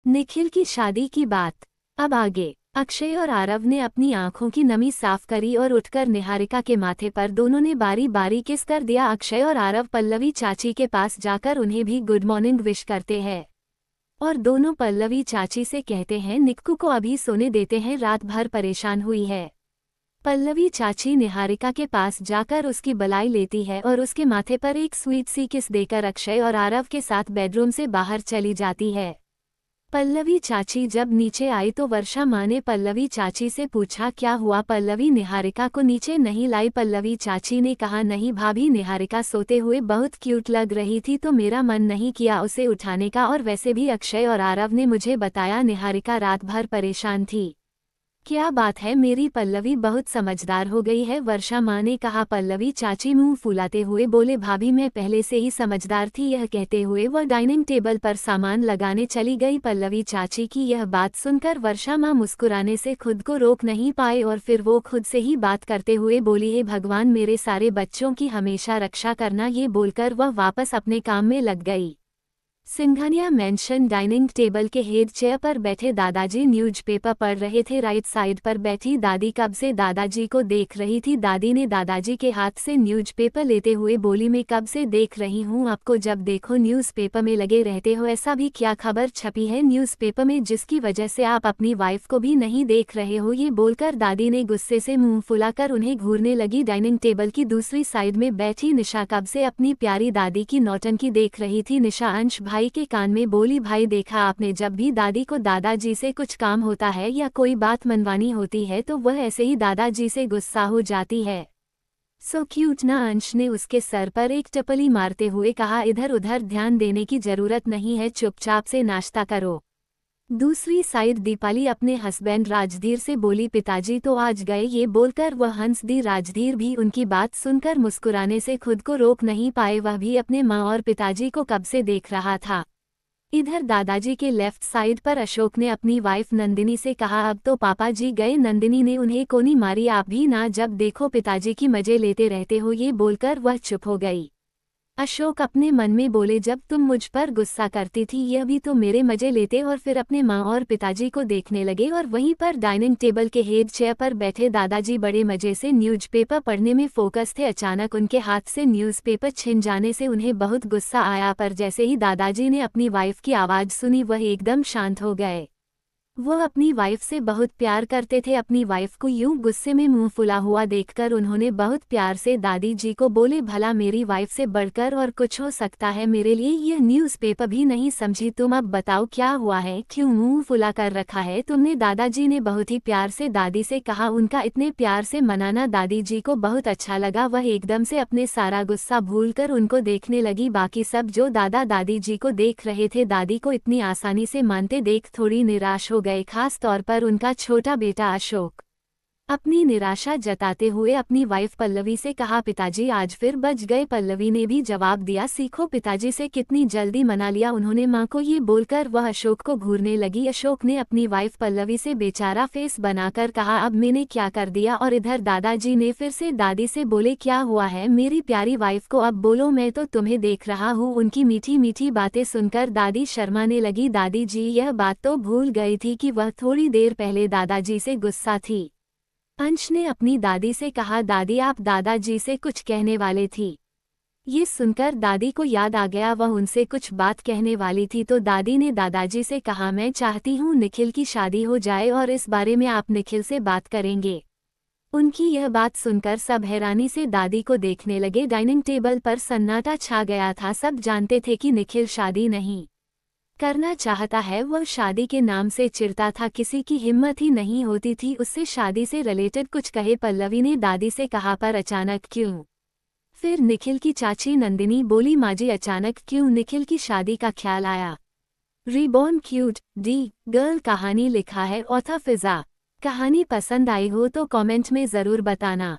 निखिल की शादी की बात। अब आगे। अक्षय और आरव ने अपनी आंखों की नमी साफ करी और उठकर निहारिका के माथे पर दोनों ने बारी बारी किस कर दिया। अक्षय और आरव पल्लवी चाची के पास जाकर उन्हें भी गुड मॉर्निंग विश करते हैं और दोनों पल्लवी चाची से कहते हैं निक्कू को अभी सोने देते हैं, रात भर परेशान हुई है। पल्लवी चाची निहारिका के पास जाकर उसकी बलाई लेती है और उसके माथे पर एक स्वीट सी किस देकर अक्षय और आरव के साथ बेडरूम से बाहर चली जाती है। पल्लवी चाची जब नीचे आई तो वर्षा माँ ने पल्लवी चाची से पूछा क्या हुआ। पल्लवी निहारिका को नीचे नहीं लाई। पल्लवी चाची ने कहा नहीं भाभी, निहारिका सोते हुए बहुत क्यूट लग रही थी तो मेरा मन नहीं किया उसे उठाने का, और वैसे भी अक्षय और आरव ने मुझे बताया निहारिका रात भर परेशान थी। क्या बात है, मेरी पल्लवी बहुत समझदार हो गई है, वर्षा माँ ने कहा। पल्लवी चाची मुंह फुलाते हुए बोले भाभी मैं पहले से ही समझदार थी। यह कहते हुए वह डाइनिंग टेबल पर सामान लगाने चली गई। पल्लवी चाची की यह बात सुनकर वर्षा माँ मुस्कुराने से खुद को रोक नहीं पाए और फिर वो खुद से ही बात करते हुए बोली हे भगवान मेरे सारे बच्चों की हमेशा रक्षा करना। ये बोलकर वह वापस अपने काम में लग गई। सिंघानिया मेंशन डाइनिंग टेबल के हेड चेयर पर बैठे दादाजी न्यूज़पेपर पढ़ रहे थे। राइट साइड पर बैठी दादी कब से दादाजी को देख रही थी। दादी ने दादाजी के हाथ से न्यूज़पेपर लेते हुए बोली मैं कब से देख रही हूँ आपको, जब देखो न्यूज़पेपर में लगे रहते हो। ऐसा भी क्या खबर छपी है न्यूज़पेपर में जिसकी वजह से आप अपनी वाइफ को भी नहीं देख रहे हो। ये बोलकर दादी ने गुस्से से मुंह फुलाकर उन्हें घूरने लगी। डाइनिंग टेबल की दूसरी साइड में बैठी निशा कब से अपनी प्यारी दादी की नौटंकी देख रही थी। निशा अंश भाई के कान में बोली भाई देखा आपने, जब भी दादी को दादाजी से कुछ काम होता है या कोई बात मनवानी होती है तो वह ऐसे ही दादाजी से गुस्सा हो जाती है। सो क्यूट ना, अंश ने उसके सर पर एक टपली मारते हुए कहा। इधर उधर ध्यान देने की जरूरत नहीं है, चुपचाप से नाश्ता करो। दूसरी साइड दीपाली अपने हस्बैंड राजधीर से बोली पिताजी तो आज गए। ये बोलकर वह हंस दी। राजधीर भी उनकी बात सुनकर मुस्कुराने से खुद को रोक नहीं पाए, वह भी अपने माँ और पिताजी को कब से देख रहा था। इधर दादाजी के लेफ्ट साइड पर अशोक ने अपनी वाइफ नंदिनी से कहा अब तो पापा जी गए। नंदिनी ने उन्हें कोनी मारी, आप भी ना जब देखो पिताजी की मजे लेते रहते हो। ये बोलकर वह चुप हो गई। अशोक अपने मन में बोले जब तुम मुझ पर गुस्सा करती थी यह भी तो मेरे मजे लेते, और फिर अपने माँ और पिताजी को देखने लगे। और वहीं पर डाइनिंग टेबल के हेड चेयर पर बैठे दादाजी बड़े मजे से न्यूज़पेपर पढ़ने में फोकस थे। अचानक उनके हाथ से न्यूज़पेपर छिन जाने से उन्हें बहुत गुस्सा आया, पर जैसे ही दादाजी ने अपनी वाइफ की आवाज़ सुनी वह एकदम शांत हो गए। वह अपनी वाइफ से बहुत प्यार करते थे। अपनी वाइफ को यूं गुस्से में मुंह फुला हुआ देखकर उन्होंने बहुत प्यार से दादी जी को बोले भला मेरी वाइफ से बढ़कर और कुछ हो सकता है मेरे लिए यह न्यूज़पेपर भी नहीं समझी तुम, अब बताओ क्या हुआ है, क्यों मुंह फुला कर रखा है तुमने। दादाजी ने बहुत ही प्यार से दादी से कहा। उनका इतने प्यार से मनाना दादी जी को बहुत अच्छा लगा। वह एकदम से अपने सारा गुस्सा भूलकर उनको देखने लगी। बाकी सब जो दादा दादी जी को देख रहे थे दादी को इतनी आसानी से मानते देख थोड़ी निराश हो गए, खास तौर पर उनका छोटा बेटा अशोक। अपनी निराशा जताते हुए अपनी वाइफ पल्लवी से कहा पिताजी आज फिर बच गए। पल्लवी ने भी जवाब दिया सीखो पिताजी से कितनी जल्दी मना लिया उन्होंने मां को। ये बोलकर वह अशोक को घूरने लगी। अशोक ने अपनी वाइफ पल्लवी से बेचारा फेस बनाकर कहा अब मैंने क्या कर दिया। और इधर दादाजी ने फिर से दादी से बोले क्या हुआ है मेरी प्यारी वाइफ को, अब बोलो मैं तो तुम्हें देख रहा हूँ। उनकी मीठी मीठी बातें सुनकर दादी शर्माने लगी। दादी जी यह बात तो भूल गई थी कि वह थोड़ी देर पहले दादाजी से गुस्सा थी। अंश ने अपनी दादी से कहा दादी आप दादाजी से कुछ कहने वाले थी। ये सुनकर दादी को याद आ गया वह उनसे कुछ बात कहने वाली थी, तो दादी ने दादाजी से कहा मैं चाहती हूँ निखिल की शादी हो जाए और इस बारे में आप निखिल से बात करेंगे। उनकी यह बात सुनकर सब हैरानी से दादी को देखने लगे। डाइनिंग टेबल पर सन्नाटा छा गया था। सब जानते थे कि निखिल शादी नहीं करना चाहता है, वह शादी के नाम से चिढ़ता था। किसी की हिम्मत ही नहीं होती थी उससे शादी से रिलेटेड कुछ कहे। पल्लवी ने दादी से कहा पर अचानक क्यों। फिर निखिल की चाची नंदिनी बोली माँ जी अचानक क्यों निखिल की शादी का ख्याल आया। रीबॉर्न क्यूट डी गर्ल कहानी लिखा है ऑथर फिजा। कहानी पसंद आई हो तो कमेंट में ज़रूर बताना।